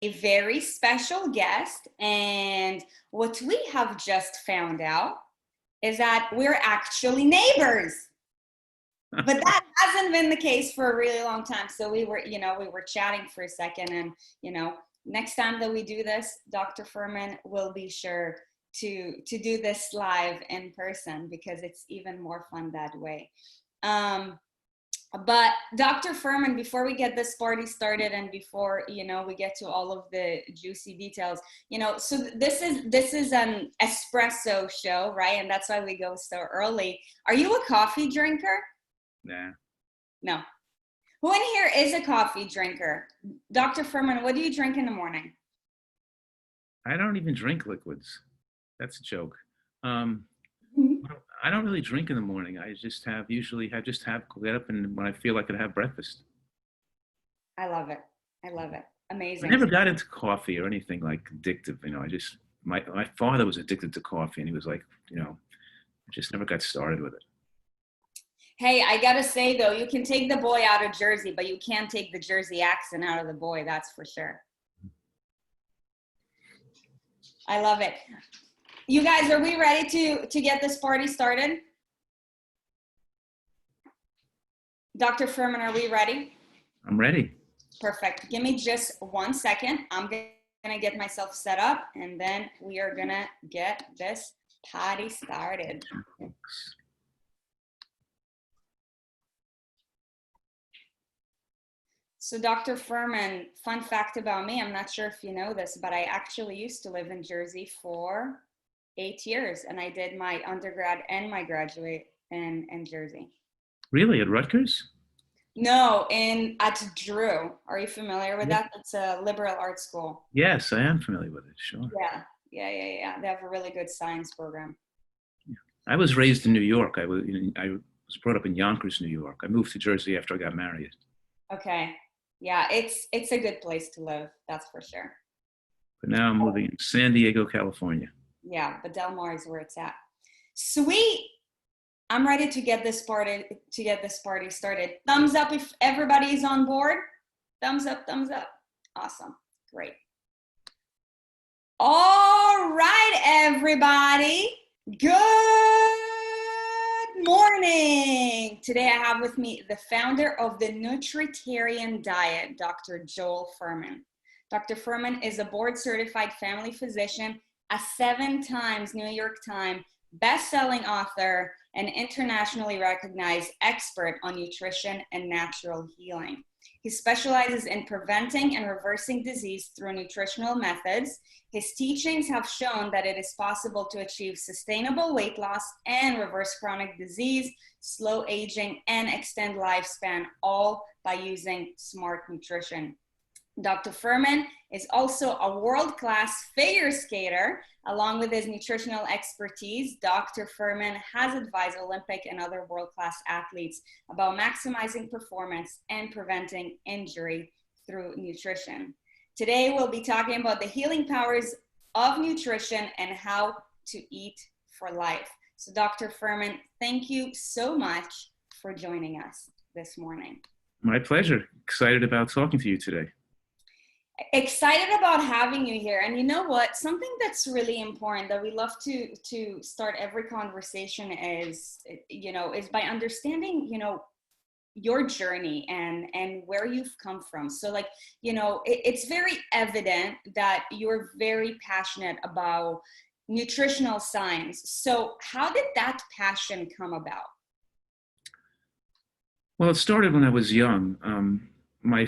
a very special guest. And what we have just found out is that we're actually neighbors. But that hasn't been the case for a really long time. So we were chatting for a second, and, next time that we do this, Dr. Furman will be sure to do this live in person, because it's even more fun that way. But Dr. Furman, before we get this party started and before, we get to all of the juicy details, so this is an espresso show, right? And that's why we go so early. Are you a coffee drinker? Nah. No. Who in here is a coffee drinker? Dr. Furman, what do you drink in the morning? I don't even drink liquids. That's a joke. I don't really drink in the morning. I just get up and when I feel like I have breakfast. I love it. Amazing. I never got into coffee or anything like addictive. My father was addicted to coffee, and he was like, I just never got started with it. Hey, I gotta say though, you can take the boy out of Jersey, but you can't take the Jersey accent out of the boy. That's for sure. I love it. You guys, are we ready to get this party started? Dr. Furman, are we ready? I'm ready. Perfect. Give me just 1 second. I'm gonna get myself set up, and then we are gonna get this party started. So Dr. Furman, fun fact about me, I'm not sure if you know this, but I actually used to live in Jersey for 8 years, and I did my undergrad and my graduate in Jersey. Really? At Rutgers? No, at Drew. Are you familiar with that? It's a liberal arts school. Yes, I am familiar with it, sure. Yeah. They have a really good science program. Yeah. I was raised in New York. I was brought up in Yonkers, New York. I moved to Jersey after I got married. Okay. Yeah, it's a good place to live, that's for sure. But now I'm moving in San Diego, California. Yeah, but Del Mar is where it's at. Sweet. I'm ready to get this party started. Thumbs up if everybody's on board. Thumbs up. Awesome. Great. All right, everybody. Good morning. Today I have with me the founder of the Nutritarian Diet, Dr. Joel Furman. Dr. Furman is a board-certified family physician, a 7 times New York Times best-selling author, and internationally recognized expert on nutrition and natural healing. He specializes in preventing and reversing disease through nutritional methods. His teachings have shown that it is possible to achieve sustainable weight loss and reverse chronic disease, slow aging, and extend lifespan, all by using smart nutrition. Dr. Furman is also a world-class figure skater. Along with his nutritional expertise, Dr. Furman has advised Olympic and other world-class athletes about maximizing performance and preventing injury through nutrition. Today, we'll be talking about the healing powers of nutrition and how to eat for life. So Dr. Furman, thank you so much for joining us this morning. My pleasure. Excited about talking to you today. Excited about having you here. And you know what? Something that's really important that we love to start every conversation is by understanding, your journey and where you've come from. So it's very evident that you're very passionate about nutritional science. So how did that passion come about? Well, it started when I was young. My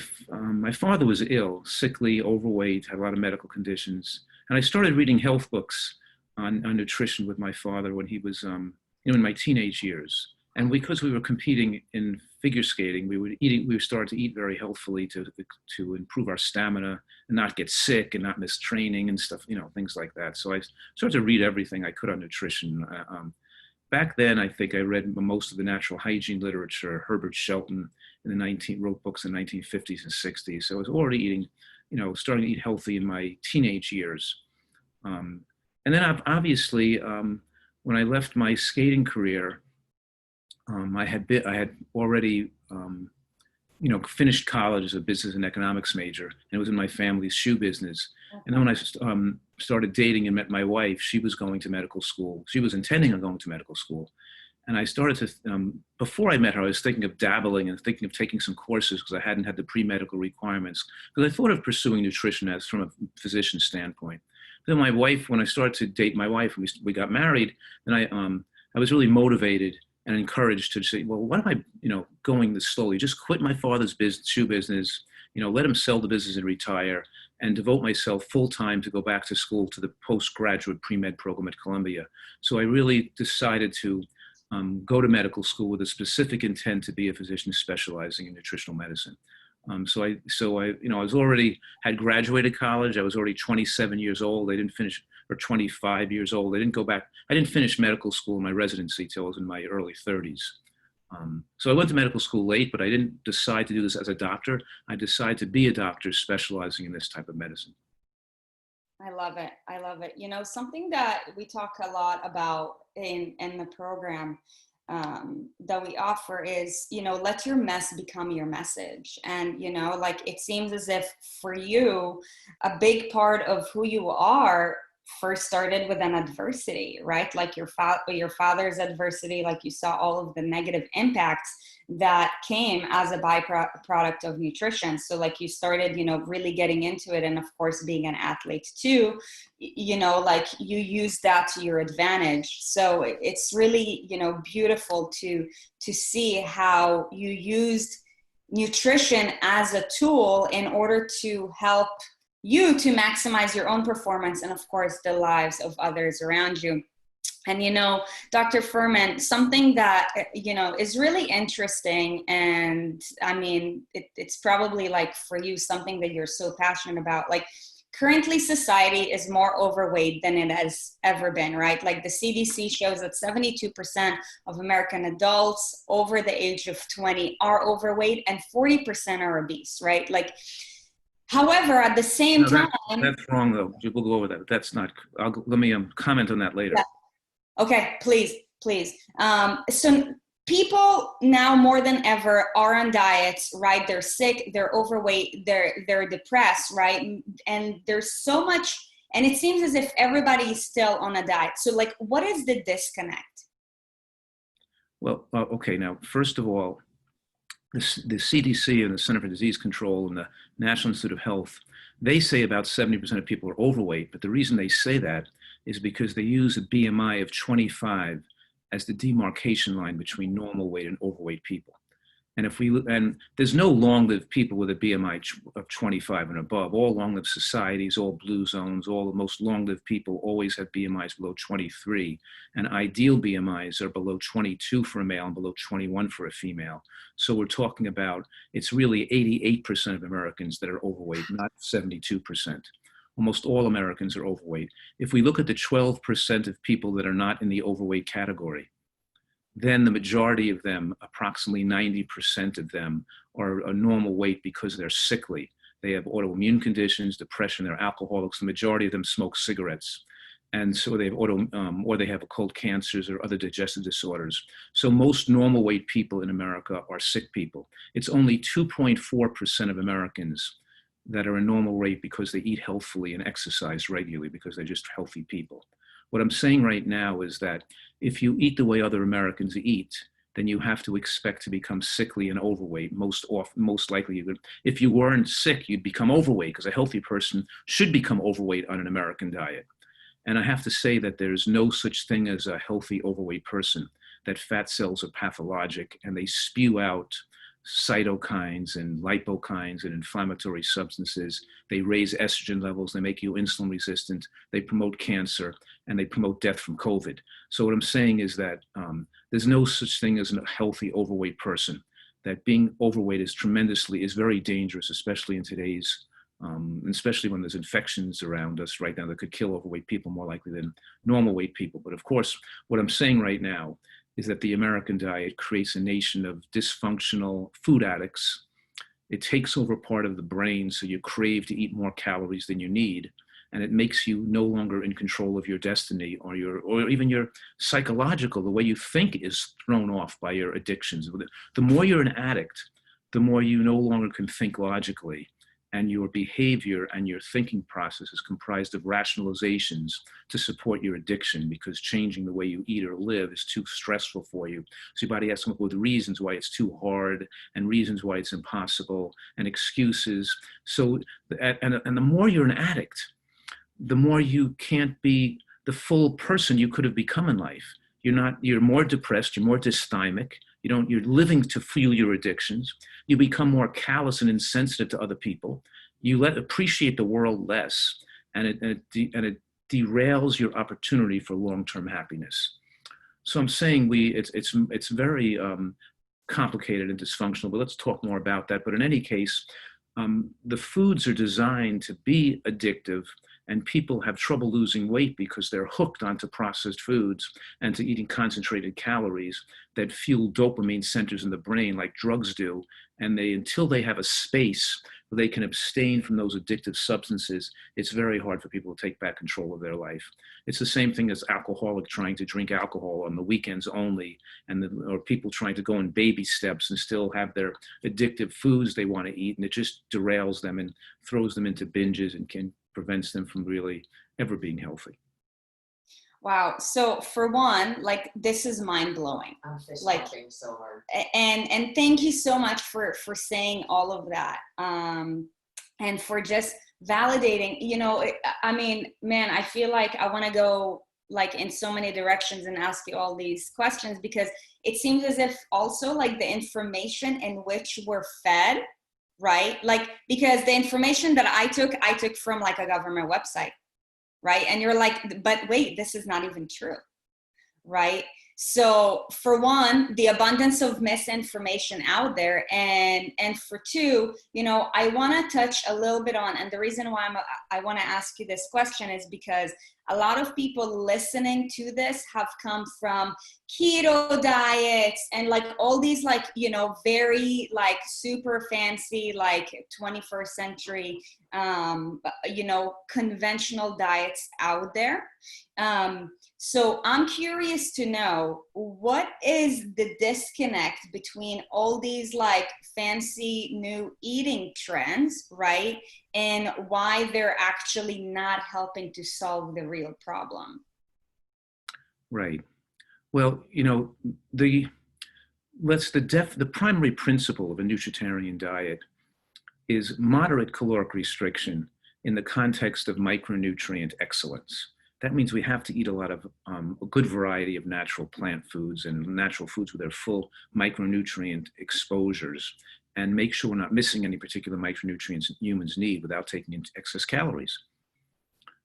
father was ill, sickly, overweight, had a lot of medical conditions. And I started reading health books on nutrition with my father when he was in my teenage years. And because we were competing in figure skating, we started to eat very healthfully to improve our stamina and not get sick and not miss training and stuff, things like that. So I started to read everything I could on nutrition. Back then, I think I read most of the natural hygiene literature. Herbert Shelton wrote books in the 1950s and 60s. So I was already eating, starting to eat healthy in my teenage years. And then obviously, when I left my skating career, I had already finished college as a business and economics major, and it was in my family's shoe business. And then when I started dating and met my wife, she was going to medical school. She was intending on going to medical school. And I started to, before I met her, I was thinking of dabbling and thinking of taking some courses because I hadn't had the pre-medical requirements. Because I thought of pursuing nutrition as from a physician standpoint. Then my wife, when I started to date my wife, we got married, then I was really motivated and encouraged to say, well, why am I, going this slowly? Just quit my father's shoe business, let him sell the business and retire, and devote myself full time to go back to school to the postgraduate pre-med program at Columbia. So I really decided to go to medical school with a specific intent to be a physician specializing in nutritional medicine. So I was already had graduated college. I was already 27 years old. I didn't finish, or 25 years old. I didn't go back. I didn't finish medical school in my residency till I was in my early 30s. So I went to medical school late, but I didn't decide to do this as a doctor. I decided to be a doctor specializing in this type of medicine. I love it. I love it. Something that we talk a lot about in the program that we offer is, let your mess become your message. And, it seems as if for you, a big part of who you are first started with an adversity, right? Like your father's adversity, like you saw all of the negative impacts that came as a byproduct of nutrition. So like you started, really getting into it. And of course, being an athlete too, like you use that to your advantage. So it's really, beautiful to see how you used nutrition as a tool in order to help you to maximize your own performance and of course the lives of others around you. And Dr. Fuhrman, something that is really interesting, and I mean it's probably like for you something that you're so passionate about. Like currently society is more overweight than it has ever been, right? Like the CDC shows that 72% of American adults over the age of 20 are overweight and 40% are obese, right? Like, however, at the same time, that's wrong though. We'll go over that. That's not. Let me comment on that later. Yeah. Okay, please. So people now more than ever are on diets, right? They're sick, they're overweight, they're depressed, right? And there's so much, and it seems as if everybody is still on a diet. So like, what is the disconnect? Well, okay. Now, first of all, the CDC and the Center for Disease Control and the National Institute of Health, they say about 70% of people are overweight. But the reason they say that is because they use a BMI of 25 as the demarcation line between normal weight and overweight people. And there's no long-lived people with a BMI of 25 and above. All long-lived societies, all blue zones, all the most long-lived people always have BMIs below 23. And ideal BMIs are below 22 for a male and below 21 for a female. So we're talking about, it's really 88% of Americans that are overweight, not 72%. Almost all Americans are overweight. If we look at the 12% of people that are not in the overweight category, then the majority of them, approximately 90% of them, are a normal weight because they're sickly. They have autoimmune conditions, depression, they're alcoholics. The majority of them smoke cigarettes. And so they have or they have occult cancers or other digestive disorders. So most normal weight people in America are sick people. It's only 2.4% of Americans that are a normal weight because they eat healthfully and exercise regularly because they're just healthy people. What I'm saying right now is that if you eat the way other Americans eat, then you have to expect to become sickly and overweight. Most likely, if you weren't sick, you'd become overweight because a healthy person should become overweight on an American diet. And I have to say that there's no such thing as a healthy overweight person, that fat cells are pathologic and they spew out cytokines and lipokines and inflammatory substances. They raise estrogen levels, they make you insulin resistant, they promote cancer, and they promote death from COVID. So what I'm saying is that there's no such thing as a healthy overweight person, that being overweight is very dangerous, especially in today's, especially when there's infections around us right now that could kill overweight people more likely than normal weight people. But of course, what I'm saying right now is that the American diet creates a nation of dysfunctional food addicts. It takes over part of the brain, so you crave to eat more calories than you need, and it makes you no longer in control of your destiny or even your psychological, the way you think is thrown off by your addictions. The more you're an addict, the more you no longer can think logically, and your behavior and your thinking process is comprised of rationalizations to support your addiction, because changing the way you eat or live is too stressful for you. So your body has to come up with reasons why it's too hard and reasons why it's impossible and excuses. So, and the more you're an addict, the more you can't be the full person you could have become in life. You're more depressed, you're more dysthymic, you're living to fuel your addictions. You become more callous and insensitive to other people. You appreciate the world less, and it derails your opportunity for long-term happiness. So I'm saying it's very complicated and dysfunctional, but let's talk more about that. But in any case, the foods are designed to be addictive, and people have trouble losing weight because they're hooked onto processed foods and to eating concentrated calories that fuel dopamine centers in the brain like drugs do. And until they have a space where they can abstain from those addictive substances, it's very hard for people to take back control of their life. It's the same thing as alcoholic trying to drink alcohol on the weekends only, or people trying to go in baby steps and still have their addictive foods they want to eat, and it just derails them and throws them into binges and prevents them from really ever being healthy. Wow. So for one, like, this is mind blowing. I'm fist Like, pumping so hard. and thank you so much for saying all of that. And for just validating, I mean, man, I feel like I want to go like in so many directions and ask you all these questions, because it seems as if also like the information in which we're fed, right? Like, because the information that I took from like a government website, right? And you're like, but wait, this is not even true, right? So for one, the abundance of misinformation out there, and for two, I want to touch a little bit on, and the reason why I want to ask you this question is because a lot of people listening to this have come from keto diets and like all these like, very like super fancy, like 21st century, conventional diets out there. So I'm curious to know, what is the disconnect between all these like fancy new eating trends, right? And why they're actually not helping to solve the real problem? Right. Well, the primary principle of a nutritarian diet is moderate caloric restriction in the context of micronutrient excellence. That means we have to eat a lot of a good variety of natural plant foods and natural foods with their full micronutrient exposures, and make sure we're not missing any particular micronutrients humans need without taking in excess calories.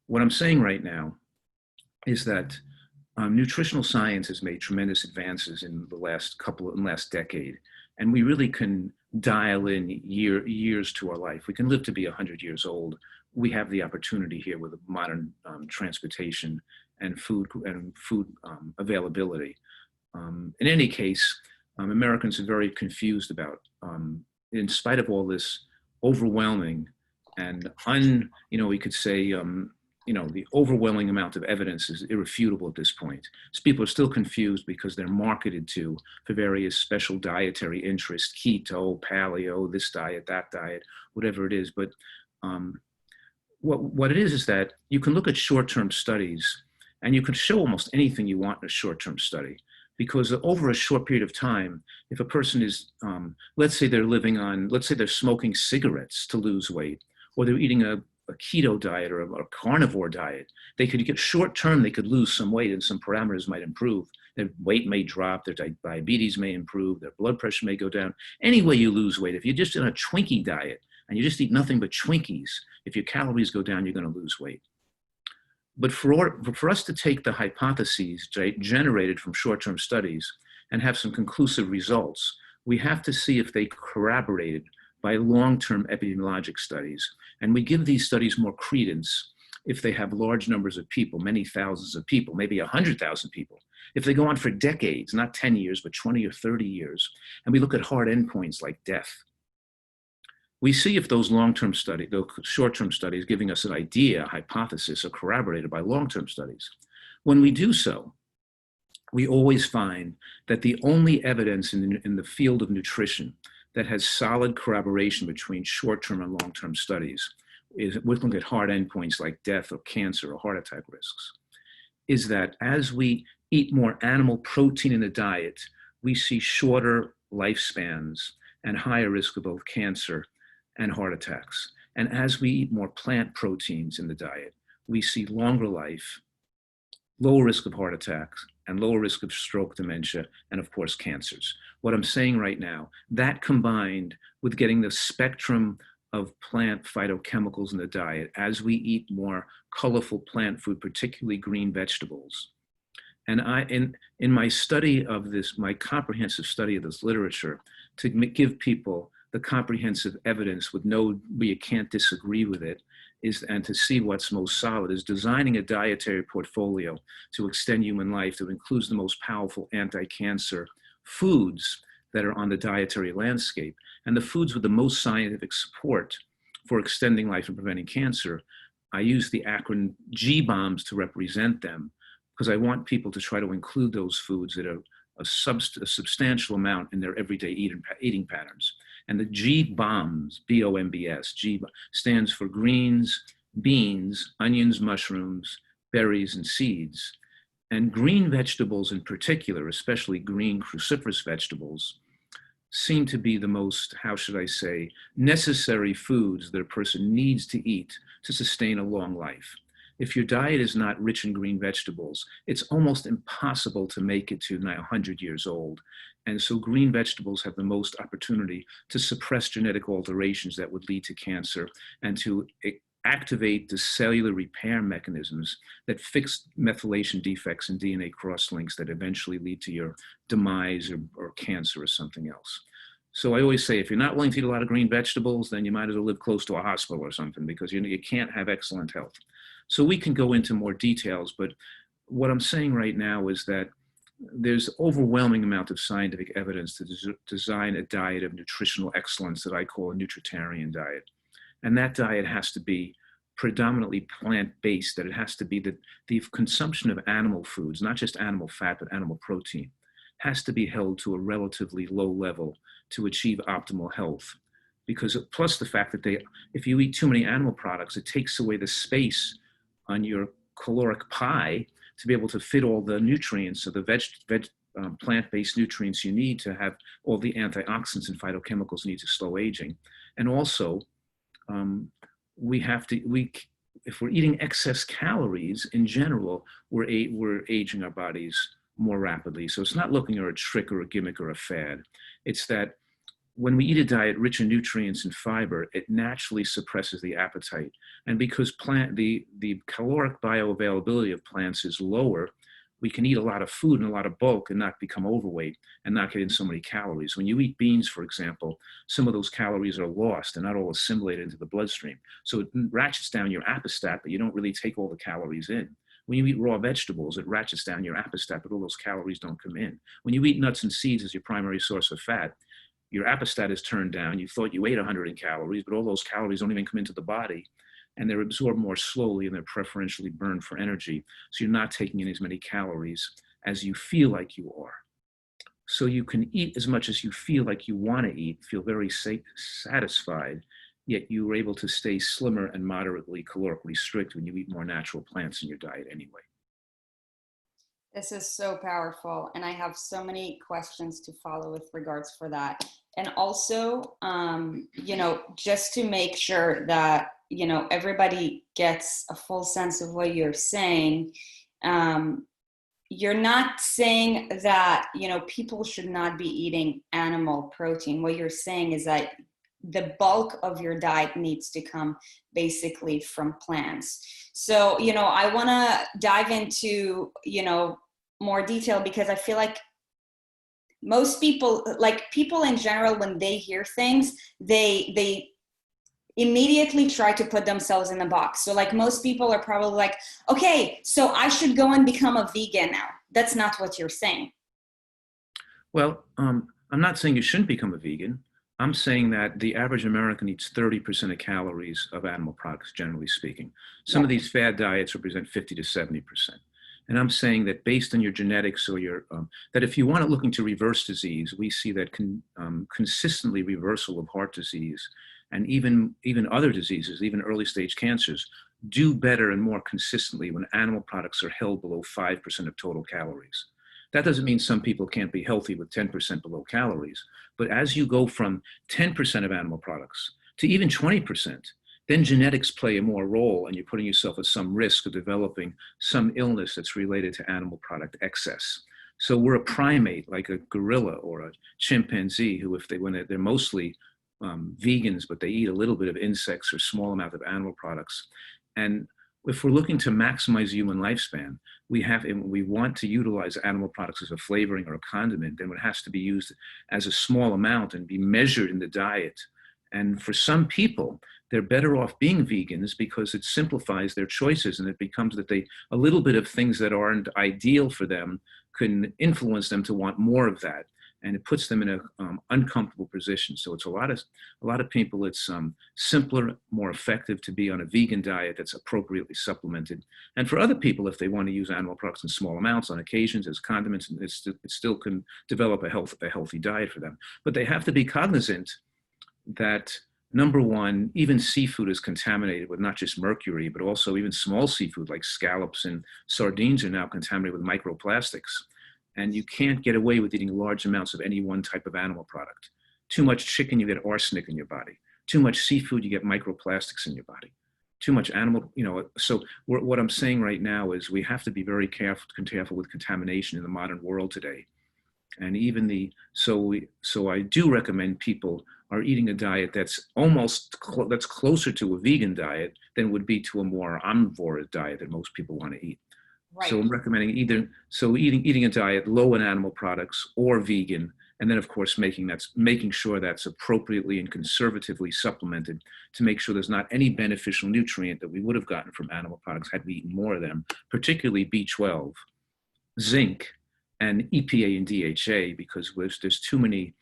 What I'm saying right now is that nutritional science has made tremendous advances in the last decade, and we really can dial in years to our life. We can live to be 100 years old. We have the opportunity here with modern transportation and food availability. In any case, Americans are very confused about, in spite of all this overwhelming and we could say, the overwhelming amount of evidence is irrefutable at this point. So people are still confused because they're marketed to for various special dietary interests, keto, paleo, this diet, that diet, whatever it is. But what it is that you can look at short-term studies and you can show almost anything you want in a short-term study, because over a short period of time, if a person is, let's say they're smoking cigarettes to lose weight, or they're eating a keto diet or a carnivore diet, they could get short-term, they could lose some weight and some parameters might improve. Their weight may drop, their diabetes may improve, their blood pressure may go down. Any way you lose weight, if you're just in a Twinkie diet and you just eat nothing but Twinkies, if your calories go down, you're going to lose weight. But for us to take the hypotheses generated from short-term studies and have some conclusive results, we have to see if they corroborated by long-term epidemiologic studies. And we give these studies more credence if they have large numbers of people, many thousands of people, maybe 100,000 people. If they go on for decades, not 10 years, but 20 or 30 years, and we look at hard endpoints like death, we see if those short-term studies giving us an idea, a hypothesis, are corroborated by long-term studies. When we do so, we always find that the only evidence in the field of nutrition that has solid corroboration between short-term and long-term studies, is we're looking at hard endpoints like death or cancer or heart attack risks, is that as we eat more animal protein in the diet, we see shorter lifespans and higher risk of both cancer and heart attacks. And as we eat more plant proteins in the diet, we see longer life, lower risk of heart attacks, and lower risk of stroke, dementia, and of course, cancers. What I'm saying right now, that combined with getting the spectrum of plant phytochemicals in the diet, as we eat more colorful plant food, particularly green vegetables. And in my study of this, my comprehensive study of this literature, to give people the comprehensive evidence with no, where you can't disagree with it, and to see what's most solid, is designing a dietary portfolio to extend human life that includes the most powerful anti-cancer foods that are on the dietary landscape. And the foods with the most scientific support for extending life and preventing cancer, I use the acronym G-BOMBs to represent them, because I want people to try to include those foods that are a substantial amount in their everyday eating patterns. And the G-BOMBs, B-O-M-B-S, G stands for greens, beans, onions, mushrooms, berries, and seeds. And green vegetables in particular, especially green cruciferous vegetables, seem to be the most, how should I say, necessary foods that a person needs to eat to sustain a long life. If your diet is not rich in green vegetables, it's almost impossible to make it to 100 years old. And so green vegetables have the most opportunity to suppress genetic alterations that would lead to cancer and to activate the cellular repair mechanisms that fix methylation defects and DNA crosslinks that eventually lead to your demise or cancer or something else. So I always say, if you're not willing to eat a lot of green vegetables, then you might as well live close to a hospital or something, because you can't have excellent health. So we can go into more details, but what I'm saying right now is that there's overwhelming amount of scientific evidence to design a diet of nutritional excellence that I call a nutritarian diet. And that diet has to be predominantly plant-based, that it has to be the consumption of animal foods, not just animal fat, but animal protein, has to be held to a relatively low level to achieve optimal health. Because plus the fact that if you eat too many animal products, it takes away the space on your caloric pie to be able to fit all the nutrients, so the plant-based nutrients you need to have all the antioxidants and phytochemicals you need to slow aging. And also, if we're eating excess calories in general, we're aging our bodies more rapidly. So it's not looking at a trick or a gimmick or a fad. It's that when we eat a diet rich in nutrients and fiber, it naturally suppresses the appetite. And because the caloric bioavailability of plants is lower, we can eat a lot of food in a lot of bulk and not become overweight and not get in so many calories. When you eat beans, for example, some of those calories are lost and not all assimilated into the bloodstream. So it ratchets down your appestat, but you don't really take all the calories in. When you eat raw vegetables, it ratchets down your appestat, but all those calories don't come in. When you eat nuts and seeds as your primary source of fat, your appestat is turned down. You thought you ate 100 calories, but all those calories don't even come into the body, and they're absorbed more slowly and they're preferentially burned for energy. So you're not taking in as many calories as you feel like you are. So you can eat as much as you feel like you want to eat, feel very satisfied, yet you are able to stay slimmer and moderately calorically strict when you eat more natural plants in your diet anyway. This is so powerful, and I have so many questions to follow with regards for that. And also, just to make sure that, everybody gets a full sense of what you're saying, you're not saying that, people should not be eating animal protein. What you're saying is that the bulk of your diet needs to come basically from plants. So, I want to dive into, more detail, because I feel like most people, like people in general, when they hear things, they immediately try to put themselves in a box. So like most people are probably like, okay, so I should go and become a vegan now. That's not what you're saying. Well, I'm not saying you shouldn't become a vegan. I'm saying that the average American eats 30% of calories of animal products, generally speaking. Some of these fad diets represent 50 to 70%. And I'm saying that based on your genetics or your, that if you want to looking to reverse disease, we see that consistently reversal of heart disease and even other diseases, even early stage cancers, do better and more consistently when animal products are held below 5% of total calories. That doesn't mean some people can't be healthy with 10% below calories, but as you go from 10% of animal products to even 20%, then genetics play a more role, and you're putting yourself at some risk of developing some illness that's related to animal product excess. So we're a primate, like a gorilla or a chimpanzee, who, if they're mostly vegans, but they eat a little bit of insects or small amount of animal products. And if we're looking to maximize human lifespan, we want to utilize animal products as a flavoring or a condiment, then it has to be used as a small amount and be measured in the diet. And for some people, they're better off being vegans because it simplifies their choices, and it becomes that a little bit of things that aren't ideal for them can influence them to want more of that. And it puts them in an uncomfortable position. So it's a lot of people, it's simpler, more effective to be on a vegan diet that's appropriately supplemented. And for other people, if they want to use animal products in small amounts on occasions as condiments, it still can develop a healthy diet for them. But they have to be cognizant that, number one, even seafood is contaminated with not just mercury, but also even small seafood like scallops and sardines are now contaminated with microplastics. And you can't get away with eating large amounts of any one type of animal product. Too much chicken, you get arsenic in your body. Too much seafood, you get microplastics in your body. Too much animal, so what I'm saying right now is we have to be very careful with contamination in the modern world today. And even so I do recommend people are eating a diet that's that's closer to a vegan diet than would be to a more omnivore diet that most people want to eat. Right. So I'm recommending eating a diet low in animal products or vegan, and then of course making sure that's appropriately and conservatively supplemented to make sure there's not any beneficial nutrient that we would have gotten from animal products had we eaten more of them, particularly B12, zinc, and EPA and DHA, because there's too many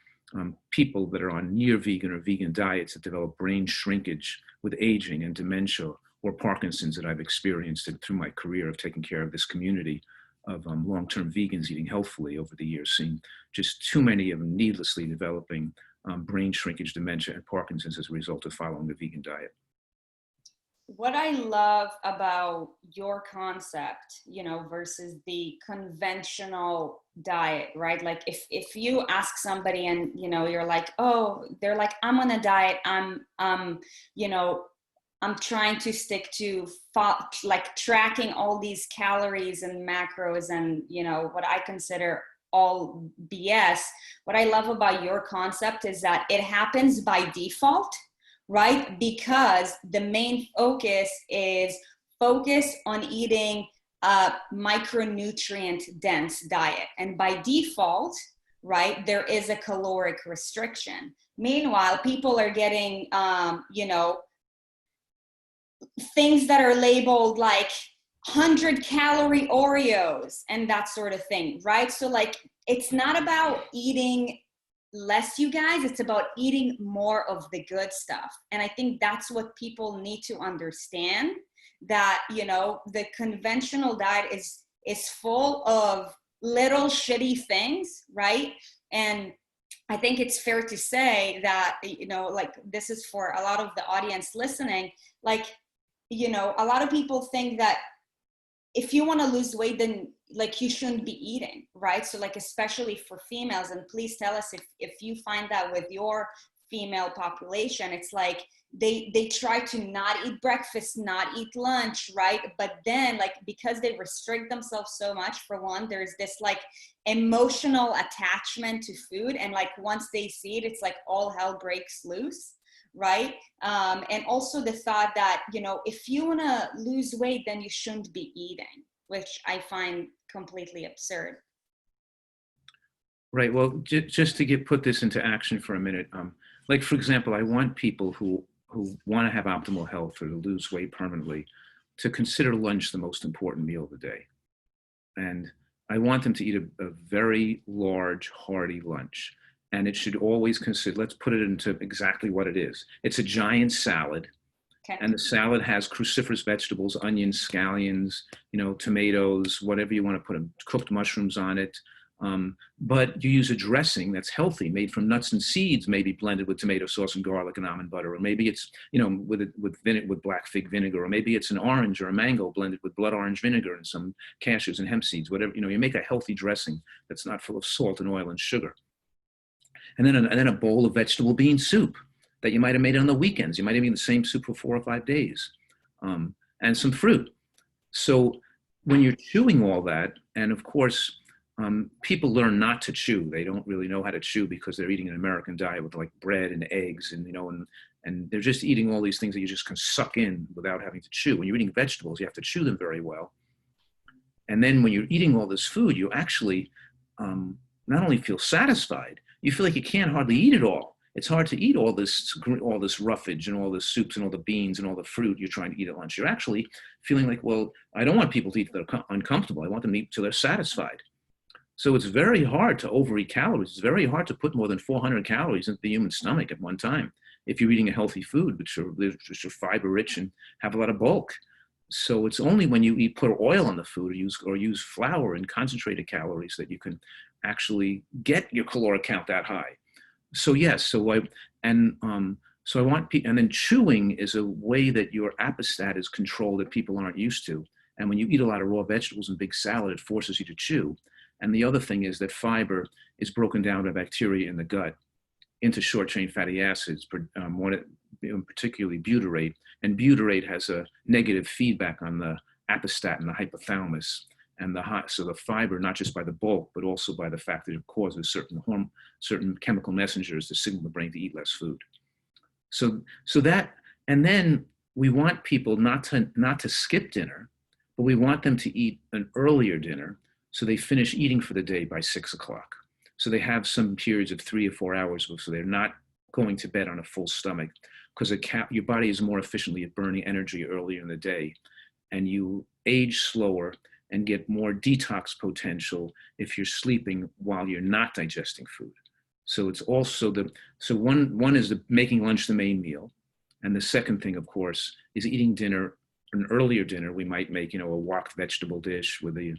people that are on near vegan or vegan diets that develop brain shrinkage with aging and dementia or Parkinson's that I've experienced through my career of taking care of this community of long-term vegans eating healthfully over the years, seeing just too many of them needlessly developing brain shrinkage, dementia, and Parkinson's as a result of following the vegan diet. What I love about your concept, versus the conventional diet, right? Like if you ask somebody and, you're like, oh, they're like, I'm on a diet. I'm trying to stick to like tracking all these calories and macros and, what I consider all BS. What I love about your concept is that it happens by default, right? Because the main focus is on eating a micronutrient dense diet. And by default, right, there is a caloric restriction. Meanwhile, people are getting, things that are labeled like 100-calorie Oreos and that sort of thing, right? So like, it's not about eating less, you guys, it's about eating more of the good stuff. And I think that's what people need to understand, that, the conventional diet is full of little shitty things, right? And I think it's fair to say that, like, this is for a lot of the audience listening, like, a lot of people think that if you want to lose weight, then like you shouldn't be eating, right? So like, especially for females, and please tell us if you find that with your female population, it's like they try to not eat breakfast, not eat lunch, right? But then like, because they restrict themselves so much, for one, there's this like emotional attachment to food. And like, once they see it, it's like all hell breaks loose. Right. And also the thought that, if you want to lose weight, then you shouldn't be eating, which I find completely absurd. Right. Well, just to put this into action for a minute, like, for example, I want people who want to have optimal health or to lose weight permanently to consider lunch the most important meal of the day. And I want them to eat a very large, hearty lunch. And it should always consider, let's put it into exactly what it is. It's a giant salad. Okay. And the salad has cruciferous vegetables, onions, scallions, tomatoes, whatever you want to put them, cooked mushrooms on it. But you use a dressing that's healthy, made from nuts and seeds, maybe blended with tomato sauce and garlic and almond butter, or maybe it's with black fig vinegar, or maybe it's an orange or a mango blended with blood orange vinegar and some cashews and hemp seeds, whatever. You make a healthy dressing that's not full of salt and oil and sugar. And then a bowl of vegetable bean soup that you might have made on the weekends. You might have eaten the same soup for 4 or 5 days, and some fruit. So when you're chewing all that, and of course, people learn not to chew. They don't really know how to chew because they're eating an American diet with like bread and eggs, and they're just eating all these things that you just can suck in without having to chew. When you're eating vegetables, you have to chew them very well. And then when you're eating all this food, you actually not only feel satisfied, you feel like you can't hardly eat it all. It's hard to eat all this roughage and all the soups and all the beans and all the fruit you're trying to eat at lunch. You're actually feeling like, well, I don't want people to eat that are uncomfortable. I want them to eat till they're satisfied. So it's very hard to overeat calories. It's very hard to put more than 400 calories into the human stomach at one time if you're eating a healthy food, which are fiber rich and have a lot of bulk. So it's only when you put oil on the food or use flour and concentrated calories that you can actually get your caloric count that high. So yes, so I want people, and then chewing is a way that your appetite is controlled that people aren't used to. And when you eat a lot of raw vegetables and big salad, it forces you to chew. And the other thing is that fiber is broken down by bacteria in the gut into short-chain fatty acids, particularly butyrate. And butyrate has a negative feedback on the appetite and the hypothalamus. And so the fiber, not just by the bulk, but also by the fact that it causes certain chemical messengers to signal the brain to eat less food. So that, and then we want people not to skip dinner, but we want them to eat an earlier dinner so they finish eating for the day by 6 o'clock. So they have some periods of 3 or 4 hours, so they're not going to bed on a full stomach, because your body is more efficiently at burning energy earlier in the day, and you age slower and get more detox potential if you're sleeping while you're not digesting food. So it's also one is making lunch the main meal. And the second thing, of course, is eating dinner, an earlier dinner. We might make, a wok vegetable dish with a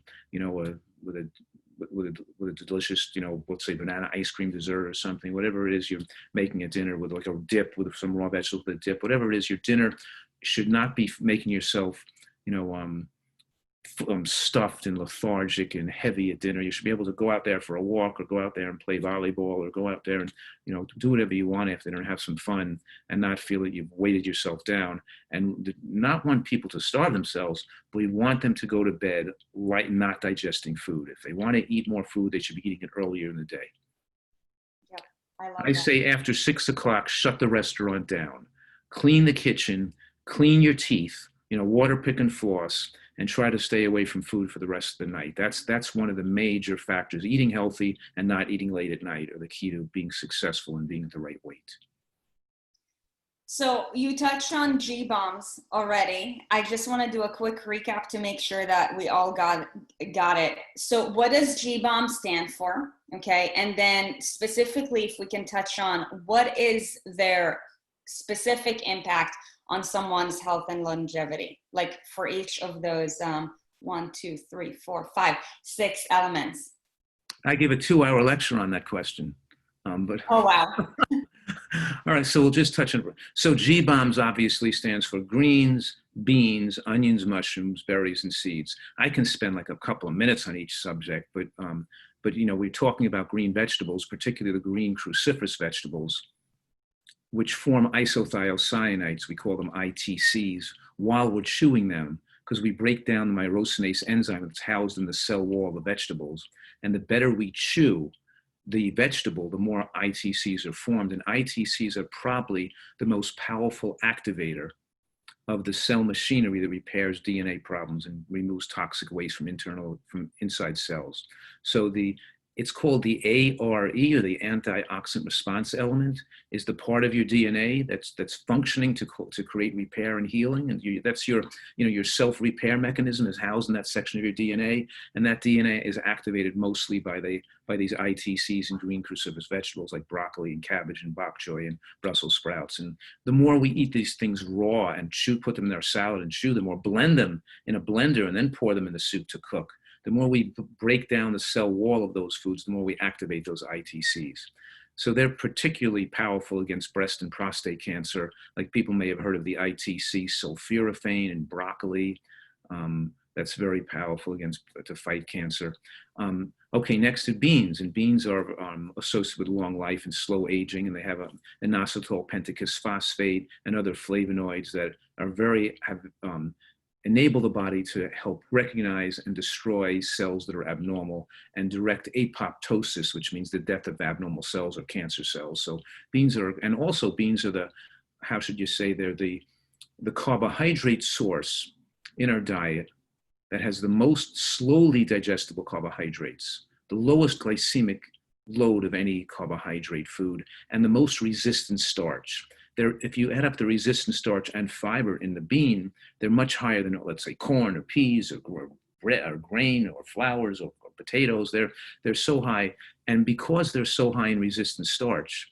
delicious, let's say banana ice cream dessert or something, whatever it is you're making a dinner with, like a dip with some raw vegetables, with a dip, whatever it is, your dinner should not be making yourself, stuffed and lethargic and heavy at dinner. You should be able to go out there for a walk, or go out there and play volleyball, or go out there and do whatever you want after dinner and have some fun, and not feel that you've weighted yourself down, and not want people to starve themselves, but we want them to go to bed not digesting food. If they want to eat more food, they should be eating it earlier in the day. Yeah, I love I that. say after 6 o'clock, shut the restaurant down, clean the kitchen, clean your teeth, water pick and floss, and try to stay away from food for the rest of the night. That's one of the major factors. Eating healthy and not eating late at night are the key to being successful and being at the right weight. So you touched on G-bombs already. I just want to do a quick recap to make sure that we all got it. So what does G-bomb stand for? Okay. And then specifically, if we can touch on what is their specific impact on someone's health and longevity, like for each of those 1, 2, 3, 4, 5, 6 elements. I gave a 2-hour lecture on that question. But oh wow. All right, so we'll just touch on. So G-bombs obviously stands for greens, beans, onions, mushrooms, berries, and seeds. I can spend like a couple of minutes on each subject, but we're talking about green vegetables, particularly the green cruciferous vegetables, which form isothiocyanates. We call them ITCs while we're chewing them, because we break down the myrosinase enzyme that's housed in the cell wall of the vegetables. And the better we chew the vegetable, the more ITCs are formed. And ITCs are probably the most powerful activator of the cell machinery that repairs DNA problems and removes toxic waste from inside cells. So It's called the ARE, or the antioxidant response element, is the part of your DNA that's functioning to create repair and healing, and that's your your self-repair mechanism is housed in that section of your DNA, and that DNA is activated mostly by these ITCs and green cruciferous vegetables like broccoli and cabbage and bok choy and Brussels sprouts. And the more we eat these things raw and put them in our salad and chew them, or blend them in a blender and then pour them in the soup to cook, the more we break down the cell wall of those foods, the more we activate those ITCs. So they're particularly powerful against breast and prostate cancer. Like, people may have heard of the ITC sulforaphane in broccoli. That's very powerful to fight cancer. Okay, next to beans, and beans are associated with long life and slow aging, and they have inositol pentachus phosphate and other flavonoids that enable the body to help recognize and destroy cells that are abnormal and direct apoptosis, which means the death of abnormal cells or cancer cells. So beans are the, how should you say, they're the carbohydrate source in our diet that has the most slowly digestible carbohydrates, the lowest glycemic load of any carbohydrate food, and the most resistant starch. If you add up the resistant starch and fiber in the bean, they're much higher than, let's say, corn or peas or grain or flours or potatoes. They're so high, and because they're so high in resistant starch,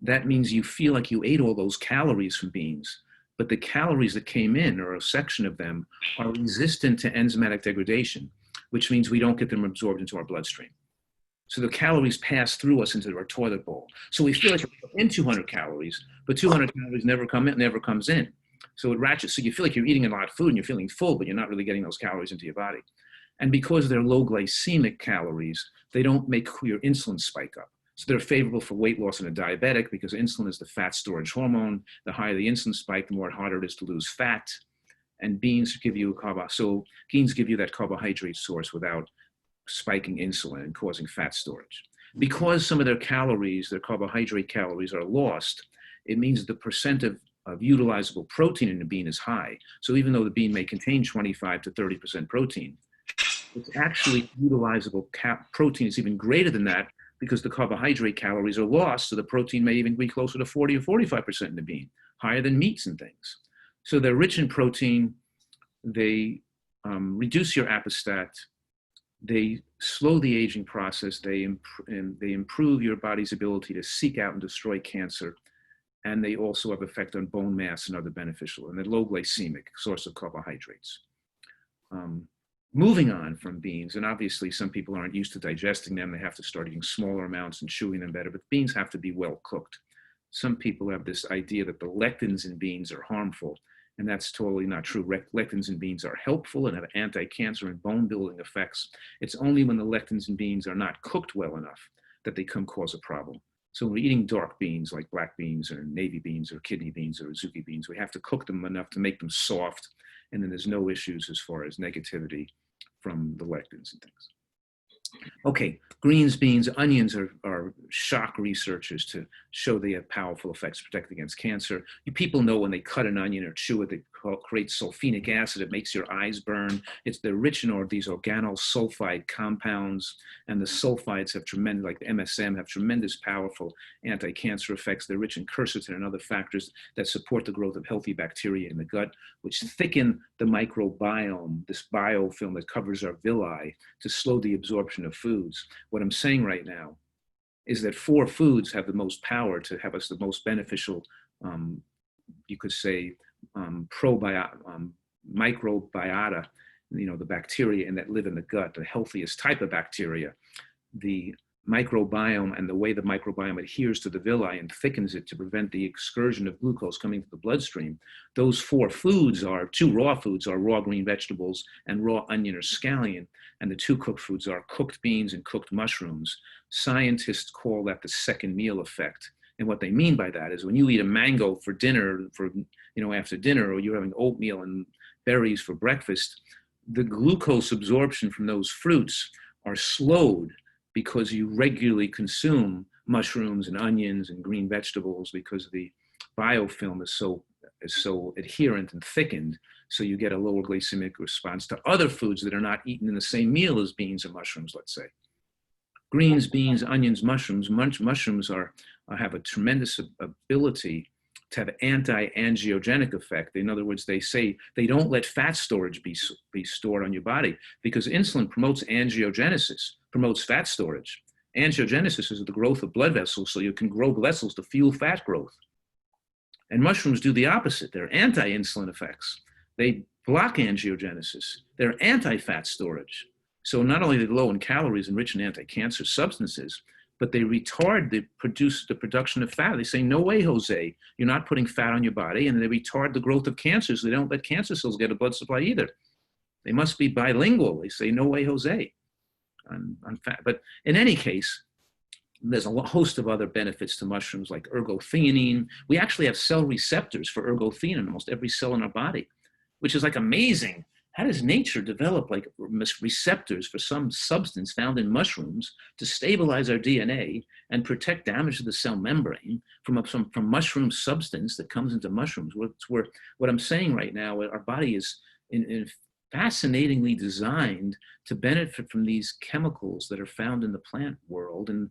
that means you feel like you ate all those calories from beans, but the calories that came in, or a section of them, are resistant to enzymatic degradation, which means we don't get them absorbed into our bloodstream. So the calories pass through us into our toilet bowl. So we feel like we're in 200 calories, but 200 calories never comes in. So it ratchets. So you feel like you're eating a lot of food and you're feeling full, but you're not really getting those calories into your body. And because they're low glycemic calories, they don't make your insulin spike up. So they're favorable for weight loss in a diabetic, because insulin is the fat storage hormone. The higher the insulin spike, the more harder it is to lose fat. And beans give you that carbohydrate source without spiking insulin and causing fat storage. Because some of their carbohydrate calories are lost, it means the percent of utilizable protein in the bean is high. So even though the bean may contain 25 to 30% protein, it's actually utilizable protein is even greater than that, because the carbohydrate calories are lost, so the protein may even be closer to 40 or 45% in the bean, higher than meats and things. So they're rich in protein, they reduce your apostat, they slow the aging process, they improve your body's ability to seek out and destroy cancer, and they also have effect on bone mass and other beneficial, and they're low glycemic source of carbohydrates. Moving on from beans, and obviously some people aren't used to digesting them, they have to start eating smaller amounts and chewing them better, but beans have to be well cooked. Some people have this idea that the lectins in beans are harmful, and that's totally not true. Lectins in beans are helpful and have anti-cancer and bone-building effects. It's only when the lectins in beans are not cooked well enough that they can cause a problem. So when we're eating dark beans like black beans or navy beans or kidney beans or azuki beans, we have to cook them enough to make them soft, and then there's no issues as far as negativity from the lectins and things. Okay, greens, beans, onions are shock researchers to show they have powerful effects to protect against cancer. People know when they cut an onion or chew it, it creates sulfenic acid. It makes your eyes burn. They're rich in these organosulfide compounds, and the sulfides have tremendous, like the MSM, have tremendous powerful anti-cancer effects. They're rich in quercetin and other factors that support the growth of healthy bacteria in the gut, which thicken the microbiome, this biofilm that covers our villi, to slow the absorption of foods. What I'm saying right now is that 4 foods have the most power to have us the most beneficial, you could say, microbiota, the bacteria that live in the gut, the healthiest type of bacteria. The microbiome and the way the microbiome adheres to the villi and thickens it to prevent the excursion of glucose coming to the bloodstream. Those 4 foods are 2 raw foods are raw green vegetables and raw onion or scallion, and the 2 cooked foods are cooked beans and cooked mushrooms. Scientists call that the second meal effect. And what they mean by that is when you eat a mango for dinner, after dinner, or you're having oatmeal and berries for breakfast, the glucose absorption from those fruits are slowed because you regularly consume mushrooms and onions and green vegetables, because the biofilm is so adherent and thickened, so you get a lower glycemic response to other foods that are not eaten in the same meal as beans or mushrooms, let's say. Greens, beans, onions, mushrooms. Mushrooms have a tremendous ability to have anti-angiogenic effect. In other words, they say they don't let fat storage be stored on your body because insulin promotes angiogenesis, promotes fat storage. Angiogenesis is the growth of blood vessels, so you can grow vessels to fuel fat growth. And mushrooms do the opposite. They're anti-insulin effects. They block angiogenesis. They're anti-fat storage. So not only are they low in calories and rich in anti-cancer substances, but they retard the production of fat. They say, no way, Jose, you're not putting fat on your body, and they retard the growth of cancers. They don't let cancer cells get a blood supply either. They must be bilingual. They say, no way, Jose, on fat. But in any case, there's a host of other benefits to mushrooms like ergothioneine. We actually have cell receptors for ergothioneine in almost every cell in our body, which is like amazing. How does nature develop like receptors for some substance found in mushrooms to stabilize our DNA and protect damage to the cell membrane from mushroom substance that comes into mushrooms? What I'm saying right now, our body is fascinatingly designed to benefit from these chemicals that are found in the plant world, and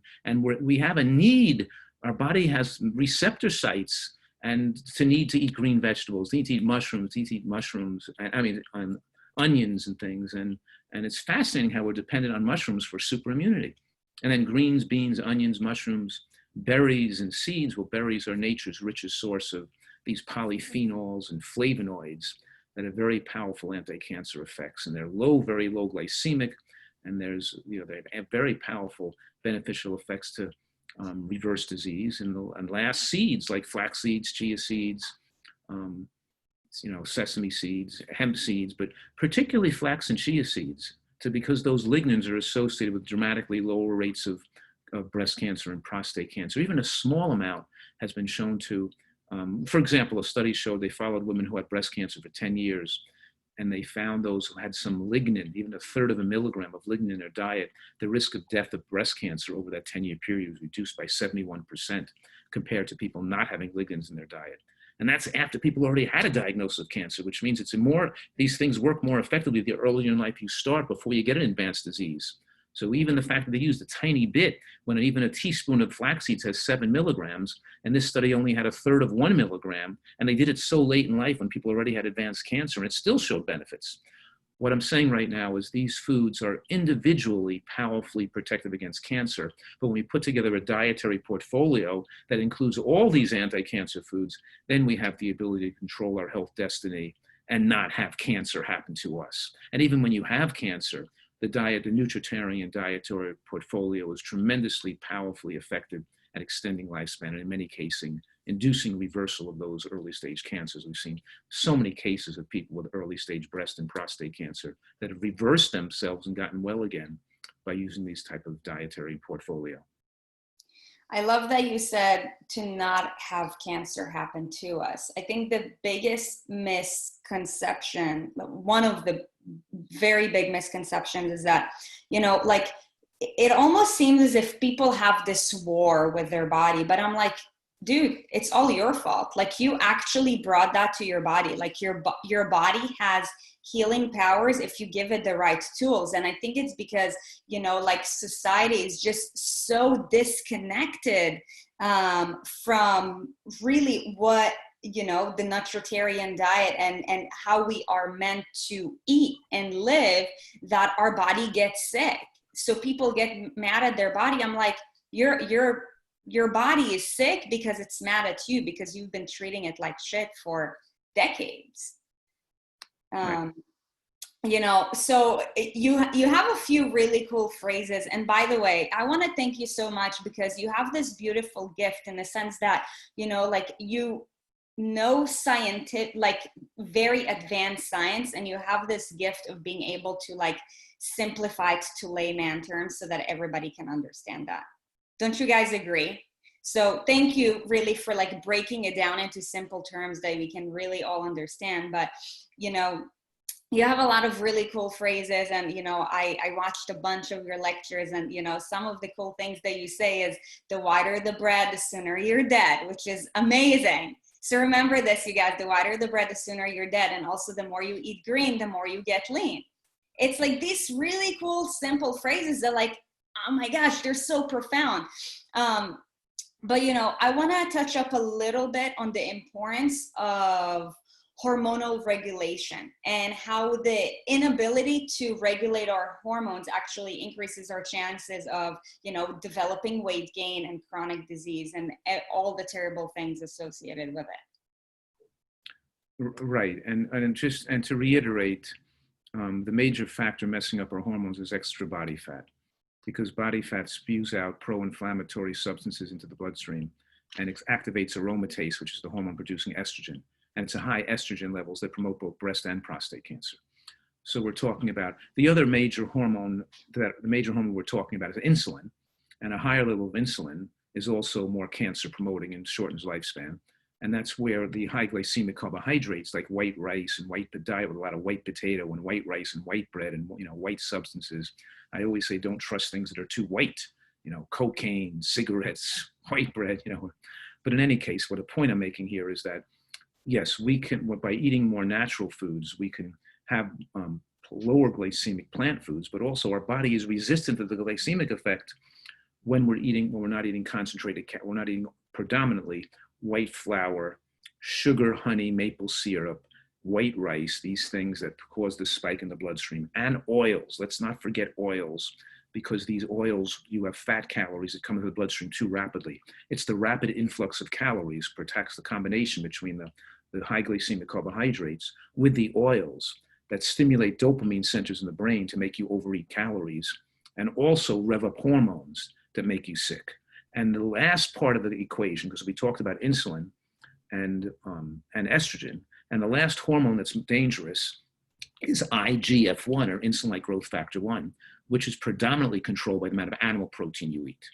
we have a need. Our body has receptor sites and need to eat green vegetables, need to eat mushrooms. Onions and things, and it's fascinating how we're dependent on mushrooms for super immunity. And then greens, beans, onions, mushrooms, berries, and seeds. Well, berries are nature's richest source of these polyphenols and flavonoids that have very powerful anti-cancer effects, and they're very low glycemic, and they have very powerful beneficial effects to reverse disease. And last, seeds like flax seeds, chia seeds, sesame seeds, hemp seeds, but particularly flax and chia seeds, because those lignans are associated with dramatically lower rates of breast cancer and prostate cancer. Even a small amount has been shown to, for example, a study showed they followed women who had breast cancer for 10 years, and they found those who had some lignin, even 1/3 of a milligram of lignin in their diet, the risk of death of breast cancer over that 10-year period was reduced by 71% compared to people not having lignans in their diet. And that's after people already had a diagnosis of cancer, which means these things work more effectively the earlier in life you start before you get an advanced disease. So even the fact that they used a tiny bit, when even a teaspoon of flax seeds has 7 milligrams, and this study only had 1/3 of 1 milligram, and they did it so late in life when people already had advanced cancer, and it still showed benefits. What I'm saying right now is these foods are individually powerfully protective against cancer, but when we put together a dietary portfolio that includes all these anti-cancer foods, then we have the ability to control our health destiny and not have cancer happen to us. And even when you have cancer, the nutritarian dietary portfolio is tremendously powerfully effective at extending lifespan, and in many cases, inducing reversal of those early stage cancers. We've seen so many cases of people with early stage breast and prostate cancer that have reversed themselves and gotten well again by using these type of dietary portfolio. I love that you said to not have cancer happen to us. I think the biggest misconception, one of the very big misconceptions, is that, it almost seems as if people have this war with their body, but I'm like, dude, it's all your fault. Like, you actually brought that to your body. Like, your body has healing powers if you give it the right tools. And I think it's because, society is just so disconnected from really what, the nutritarian diet and how we are meant to eat and live, that our body gets sick. So people get mad at their body. I'm like, your body is sick because it's mad at you, because you've been treating it like shit for decades. Right. So you have a few really cool phrases. And by the way, I want to thank you so much, because you have this beautiful gift in the sense that, scientific, very advanced science, and you have this gift of being able to simplify it to layman terms so that everybody can understand that. Don't you guys agree? So thank you really for breaking it down into simple terms that we can really all understand. But, you have a lot of really cool phrases, and, I watched a bunch of your lectures, and, some of the cool things that you say is, the wider the bread, the sooner you're dead, which is amazing. So remember this, you guys, the wider the bread, the sooner you're dead. And also, the more you eat green, the more you get lean. It's these really cool, simple phrases that oh my gosh, they're so profound. But, you know, I want to touch up a little bit on the importance of hormonal regulation and how the inability to regulate our hormones actually increases our chances of, you know, developing weight gain and chronic disease and all the terrible things associated with it. Right. And to reiterate, the major factor messing up our hormones is extra body fat, because body fat spews out pro-inflammatory substances into the bloodstream, and it activates aromatase, which is the hormone producing estrogen. And it's a high estrogen levels that promote both breast and prostate cancer. So we're talking about the other major hormone, the major hormone we're talking about is insulin. And a higher level of insulin is also more cancer promoting and shortens lifespan. And that's where the high glycemic carbohydrates like white rice and white diet with a lot of white potato and white rice and white bread and, you know, white substances. I always say, don't trust things that are too white, you know, cocaine, cigarettes, white bread, you know. But in any case, what the point I'm making here is that, yes, we can, by eating more natural foods, we can have lower glycemic plant foods, but also our body is resistant to the glycemic effect when we're not eating concentrated, we're not eating predominantly white flour, sugar, honey, maple syrup, white rice, these things that cause the spike in the bloodstream, and oils. Let's not forget oils, because these oils, you have fat calories that come into the bloodstream too rapidly. It's the rapid influx of calories protects the combination between the high glycemic carbohydrates with the oils that stimulate dopamine centers in the brain to make you overeat calories, and also rev up hormones that make you sick. And the last part of the equation, because we talked about insulin and estrogen, and the last hormone that's dangerous is IGF-1, or insulin-like growth factor 1, which is predominantly controlled by the amount of animal protein you eat.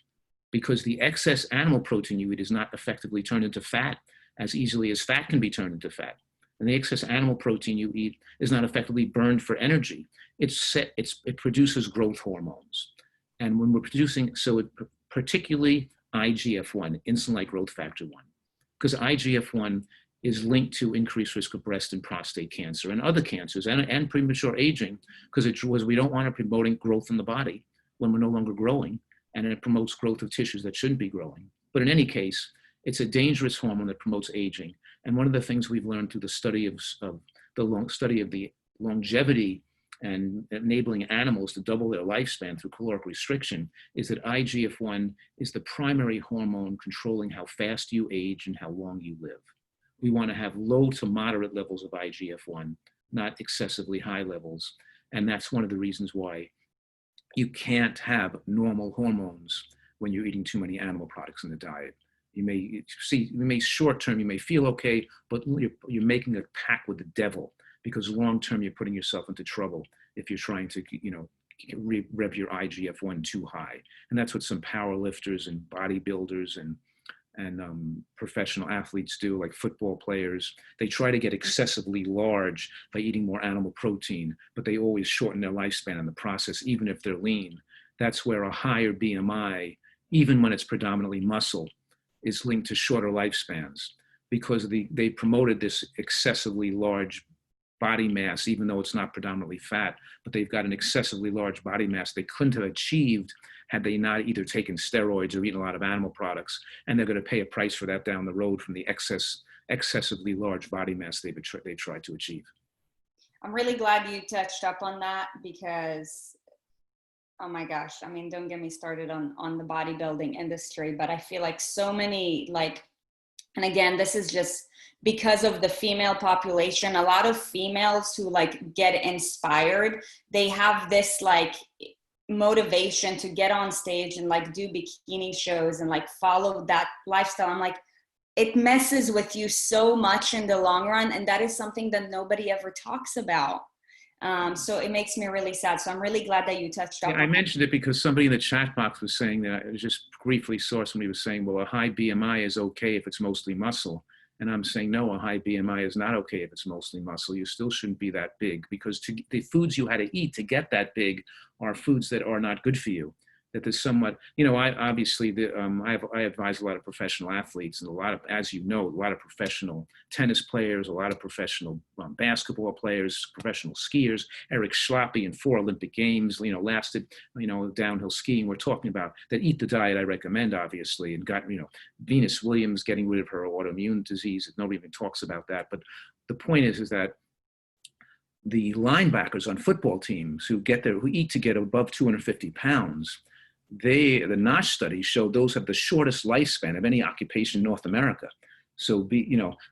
Because the excess animal protein you eat is not effectively turned into fat as easily as fat can be turned into fat. And the excess animal protein you eat is not effectively burned for energy. It produces growth hormones. And when we're producing, particularly IGF-1, insulin-like growth factor 1, because IGF-1 is linked to increased risk of breast and prostate cancer and other cancers and premature aging, because we don't want to promoting growth in the body when we're no longer growing, and it promotes growth of tissues that shouldn't be growing. But in any case, it's a dangerous hormone that promotes aging. And one of the things we've learned through the study of the longevity and enabling animals to double their lifespan through caloric restriction is that IGF-1 is the primary hormone controlling how fast you age and how long you live. We want to have low to moderate levels of IGF-1, not excessively high levels. And that's one of the reasons why you can't have normal hormones when you're eating too many animal products in the diet. You may short term, you may feel okay, but you're making a pact with the devil, because long term you're putting yourself into trouble if you're trying to, rev your IGF-1 too high. And that's what some power lifters and bodybuilders and professional athletes do, like football players. They try to get excessively large by eating more animal protein, but they always shorten their lifespan in the process, even if they're lean. That's where a higher BMI, even when it's predominantly muscle, is linked to shorter lifespans, because they promoted this excessively large body mass, even though it's not predominantly fat, but they've got an excessively large body mass they couldn't have achieved had they not either taken steroids or eaten a lot of animal products. And they're going to pay a price for that down the road from the excessively large body mass they tried to achieve. I'm really glad you touched up on that, because oh my gosh, I mean, don't get me started on the bodybuilding industry, but I feel like so many, and again, this is just because of the female population, a lot of females who get inspired, they have this motivation to get on stage and do bikini shows and follow that lifestyle. I'm like, it messes with you so much in the long run. And that is something that nobody ever talks about. So it makes me really sad. So I'm really glad that you touched on. I mentioned it because somebody in the chat box was saying that. I just briefly saw somebody was saying, well, a high BMI is okay if it's mostly muscle. And I'm saying, no, a high BMI is not okay if it's mostly muscle. You still shouldn't be that big, because the foods you had to eat to get that big are foods that are not good for you. that there's somewhat, I obviously, I advise a lot of professional athletes and a lot of, as you know, a lot of professional tennis players, a lot of professional basketball players, professional skiers. Eric Schlappe in 4 Olympic Games, lasted, downhill skiing. We're talking about that eat the diet I recommend, obviously, and got, Venus Williams getting rid of her autoimmune disease. Nobody even talks about that. But the point is that the linebackers on football teams who eat to get above 250 pounds, the NOSH study showed those have the shortest lifespan of any occupation in North America. So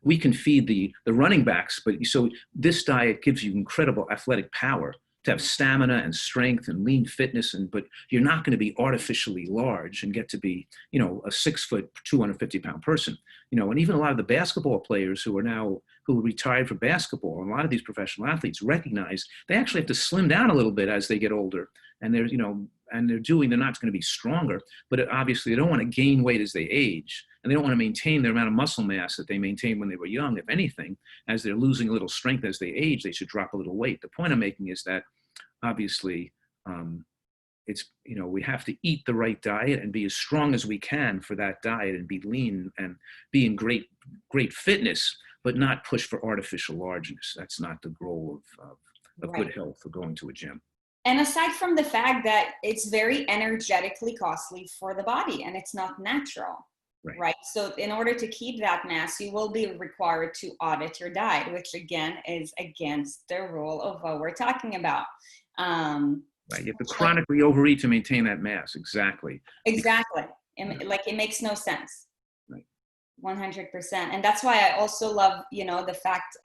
we can feed the running backs, but so this diet gives you incredible athletic power to have stamina and strength and lean fitness, but you're not going to be artificially large and get to be, a 6 foot, 250 pound person, and even a lot of the basketball players who retired from basketball, and a lot of these professional athletes recognize they actually have to slim down a little bit as they get older. And they're not going to be stronger, but obviously they don't want to gain weight as they age, and they don't want to maintain their amount of muscle mass that they maintained when they were young. If anything, as they're losing a little strength as they age, they should drop a little weight. The point I'm making is that obviously we have to eat the right diet and be as strong as we can for that diet and be lean and be in great fitness, but not push for artificial largeness. That's not the goal of good health or going to a gym. And aside from the fact that it's very energetically costly for the body and it's not natural, right? So in order to keep that mass, you will be required to audit your diet, which again is against the rule of what we're talking about. Right, you have to chronically overeat to maintain that mass. Exactly. It makes no sense. Right. 100%. And that's why I also love, the fact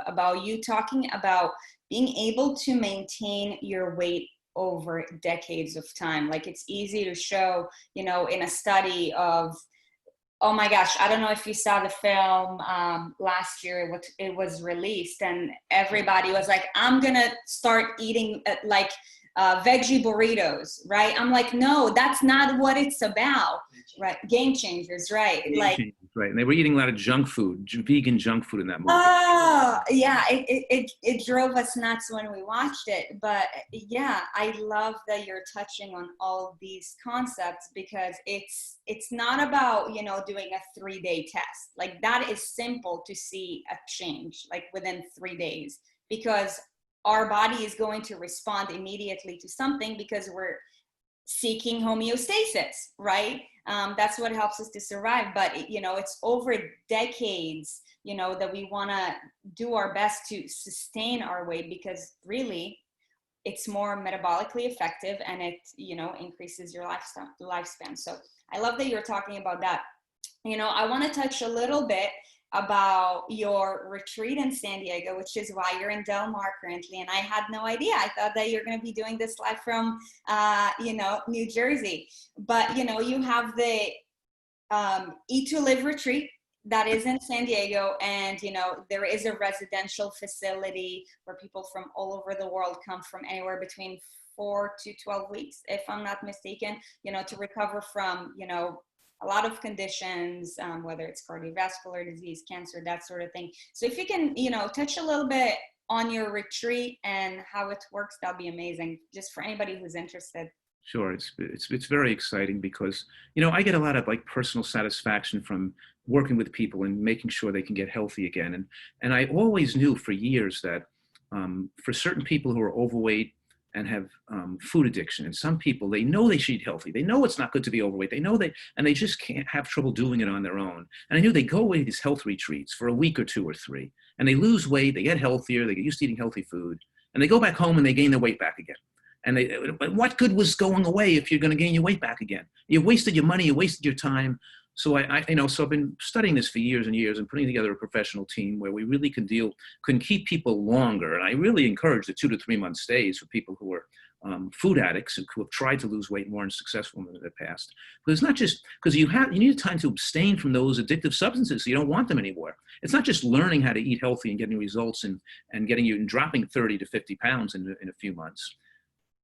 about you talking about being able to maintain your weight over decades of time. Like, it's easy to show, in a study of, oh my gosh, I don't know if you saw the film last year, it was released, and everybody was like, I'm going to start eating veggie burritos, right? I'm like, no, that's not what it's about, right? Game changers, right? Right. And they were eating a lot of junk food, vegan junk food in that movie. Oh, yeah. It drove us nuts when we watched it. But yeah, I love that you're touching on all these concepts, because it's not about, doing a 3-day test. Like, that is simple to see a change, like within 3 days, because our body is going to respond immediately to something because we're seeking homeostasis, right? That's what helps us to survive. But, it's over decades, that we want to do our best to sustain our weight, because really it's more metabolically effective and it, increases your lifespan. So I love that you're talking about that. I want to touch a little bit about your retreat in San Diego, which is why you're in Del Mar currently. And I had no idea. I thought that you're going to be doing this live from, New Jersey. But, you have the Eat to Live retreat that is in San Diego. And, there is a residential facility where people from all over the world come from anywhere between 4 to 12 weeks, if I'm not mistaken, to recover from, a lot of conditions, whether it's cardiovascular disease, cancer, that sort of thing. So if you can, touch a little bit on your retreat and how it works, that'll be amazing, just for anybody who's interested. Sure, it's very exciting because, I get a lot of personal satisfaction from working with people and making sure they can get healthy again. And I always knew for years that for certain people who are overweight and have food addiction, and some people, they know they should eat healthy. They know it's not good to be overweight. They know and they just can't have trouble doing it on their own. And I knew they go away to these health retreats for a week or 2 or 3, and they lose weight, they get healthier, they get used to eating healthy food, and they go back home and they gain their weight back again. But what good was going away if you're going to gain your weight back again? You wasted your money, you wasted your time. So so I've been studying this for years and years and putting together a professional team where we really can keep people longer. And I really encourage the 2 to 3 month stays for people who are food addicts who have tried to lose weight more and successful in the past. But it's not just because you need time to abstain from those addictive substances, so you don't want them anymore. It's not just learning how to eat healthy and getting results and getting you and dropping 30 to 50 pounds in a few months.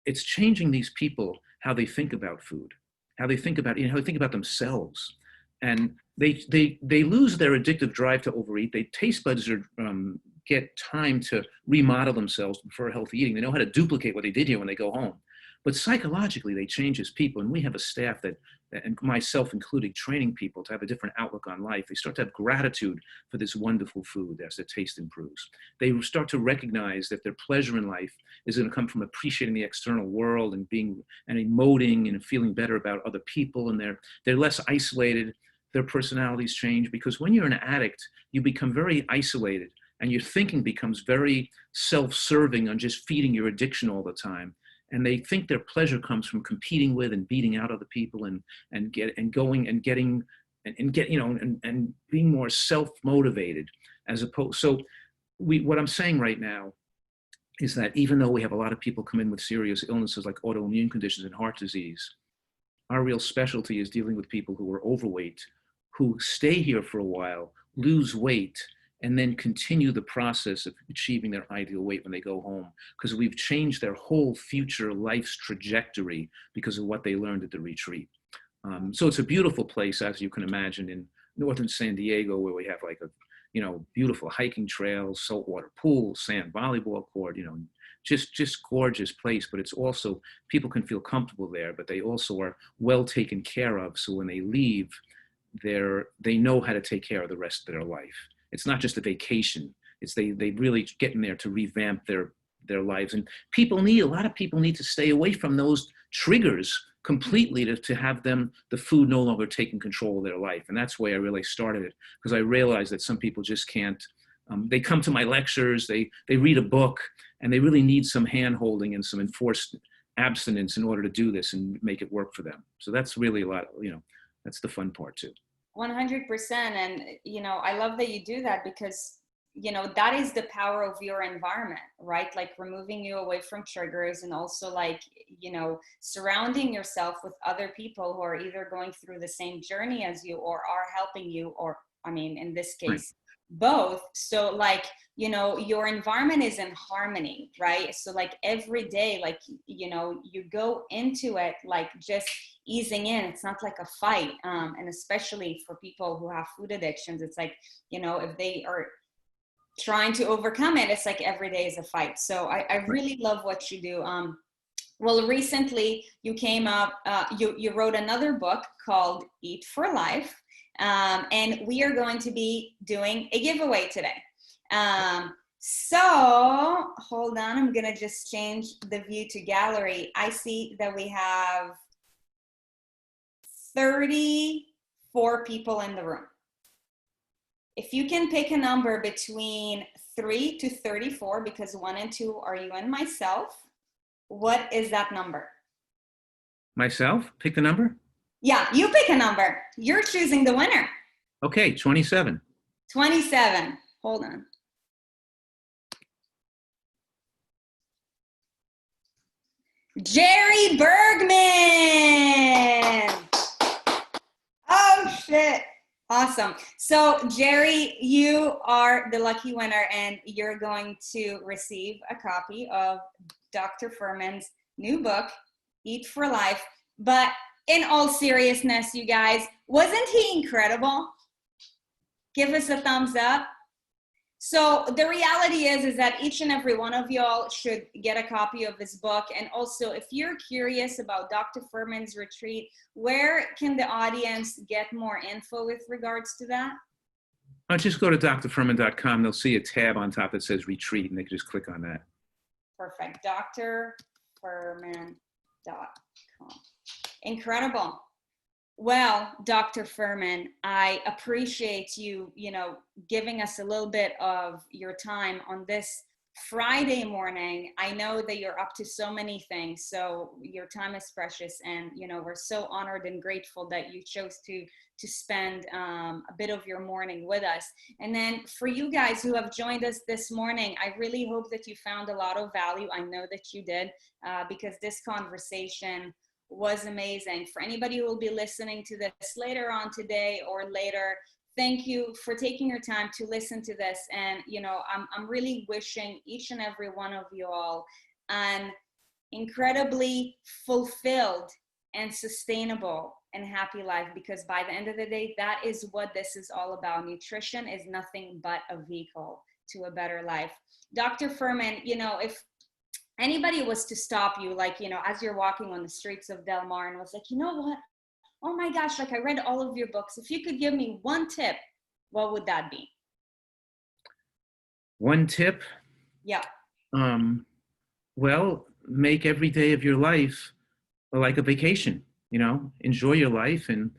It's changing these people, how they think about food, how they think about, how they think about themselves. And they lose their addictive drive to overeat. Their taste buds get time to remodel themselves for healthy eating. They know how to duplicate what they did here when they go home. but psychologically they change as people. And we have a staff that, and myself included, training people to have a different outlook on life. They start to have gratitude for this wonderful food as the taste improves. They start to recognize that their pleasure in life is going to come from appreciating the external world and being and emoting and feeling better about other people, and they're less isolated. Their personalities change, because when you're an addict, you become very isolated and your thinking becomes very self-serving on just feeding your addiction all the time. And they think their pleasure comes from competing with and beating out other people and being more self-motivated as opposed. So what I'm saying right now is that even though we have a lot of people come in with serious illnesses like autoimmune conditions and heart disease, our real specialty is dealing with people who are overweight, who stay here for a while, lose weight, and then continue the process of achieving their ideal weight when they go home, because we've changed their whole future life's trajectory because of what they learned at the retreat. So it's a beautiful place, as you can imagine, in northern San Diego, where we have like beautiful hiking trails, saltwater pools, sand volleyball court, just gorgeous place. But it's also, people can feel comfortable there, but they also are well taken care of. So when they leave, they know how to take care of the rest of their life. It's not just a vacation. It's they really get in there to revamp their lives. And a lot of people need to stay away from those triggers completely to have the food no longer taking control of their life. And that's why I really started it, because I realized that some people just can't. They come to my lectures, they read a book, and they really need some hand holding and some enforced abstinence in order to do this and make it work for them. So that's really a lot, that's the fun part too. 100%. And, I love that you do that, because, that is the power of your environment, right? Like removing you away from triggers, and also like, surrounding yourself with other people who are either going through the same journey as you or are helping you, or, in this case, Right. Both. So like, your environment is in harmony, right? So like every day, like, you go into it, like just easing in. It's not like a fight. And especially for people who have food addictions, it's like, if they are trying to overcome it, it's like every day is a fight. So I really love what you do. Well, recently you came up, you wrote another book called Eat for Life. And we are going to be doing a giveaway today. So hold on, I'm gonna just change the view to gallery. I see that we have 34 people in the room. If you can pick a number between 3 to 34, because 1 and 2 are you and myself, what is that number? Myself? Pick the number? Yeah, you pick a number. You're choosing the winner. Okay, 27. 27. Hold on. Jerry Bergman. Oh, shit. Awesome. So, Jerry, you are the lucky winner, and you're going to receive a copy of Dr. Fuhrman's new book, Eat for Life. But in all seriousness, you guys, wasn't he incredible? Give us a thumbs up. So the reality is that each and every one of y'all should get a copy of this book. And also, if you're curious about Dr. Fuhrman's retreat, where can the audience get more info with regards to that? Just go to drfuhrman.com. They'll see a tab on top that says retreat, and they can just click on that. Perfect. drfuhrman.com. Incredible. Well, Dr. Fuhrman, I appreciate you, giving us a little bit of your time on this Friday morning. I know that you're up to so many things, so your time is precious, and, we're so honored and grateful that you chose to spend a bit of your morning with us. And then for you guys who have joined us this morning, I really hope that you found a lot of value. I know that you did, because this conversation was amazing. For anybody who will be listening to this later on today or later, thank you for taking your time to listen to this. And, I'm really wishing each and every one of you all an incredibly fulfilled and sustainable and happy life, because by the end of the day, that is what this is all about. Nutrition is nothing but a vehicle to a better life. Dr. Fuhrman, if anybody was to stop you, like, you know, as you're walking on the streets of Del Mar and was like, you know what? Oh my gosh, like I read all of your books. If you could give me one tip, what would that be? One tip, Yeah. um, well, make every day of your life like a vacation. You know, enjoy your life and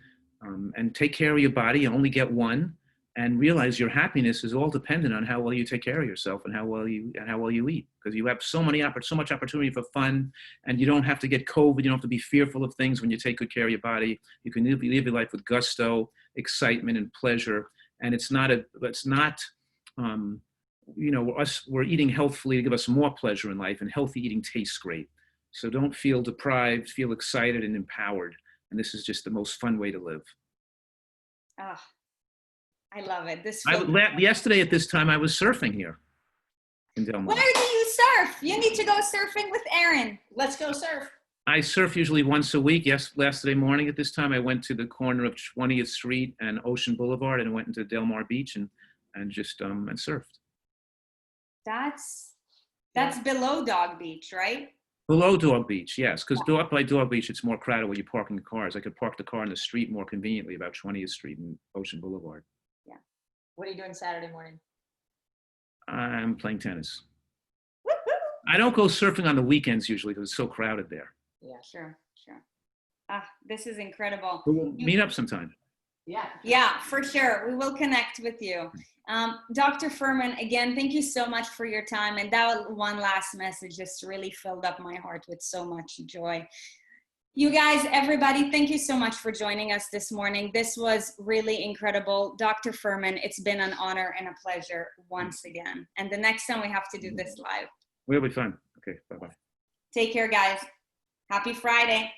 take care of your body. You only get one, and realize your happiness is all dependent on how well you take care of yourself and how well you eat. Because you have so much opportunity for fun, and you don't have to get COVID. You don't have to be fearful of things when you take good care of your body. You can live your life with gusto, excitement, and pleasure. And it's not. Um, we're eating healthfully to give us more pleasure in life, and healthy eating tastes great. So don't feel deprived, feel excited and empowered. And this is just the most fun way to live. Ah, I love it. Yesterday at this time, I was surfing here in Del Mar. Where do you surf? You need to go surfing with Erin. Let's go surf. I surf usually once a week. Yes, yesterday morning at this time, I went to the corner of 20th Street and Ocean Boulevard and went into Del Mar Beach and surfed. That's below Dog Beach, right? Below Dog Beach, yes, because up by Dog Beach, it's more crowded where you're parking the cars. I could park the car in the street more conveniently about 20th Street and Ocean Boulevard. Yeah. What are you doing Saturday morning? I'm playing tennis. I don't go surfing on the weekends usually because it's so crowded there. Yeah. Sure. Ah, this is incredible. We'll meet up sometime. Yeah, for sure. We will connect with you. Dr. Fuhrman, again, thank you so much for your time. And that one last message just really filled up my heart with so much joy. You guys, everybody, thank you so much for joining us this morning. This was really incredible. Dr. Fuhrman, it's been an honor and a pleasure once again. And the next time we have to do this live. It'll be fun. Okay, bye-bye. Take care, guys. Happy Friday.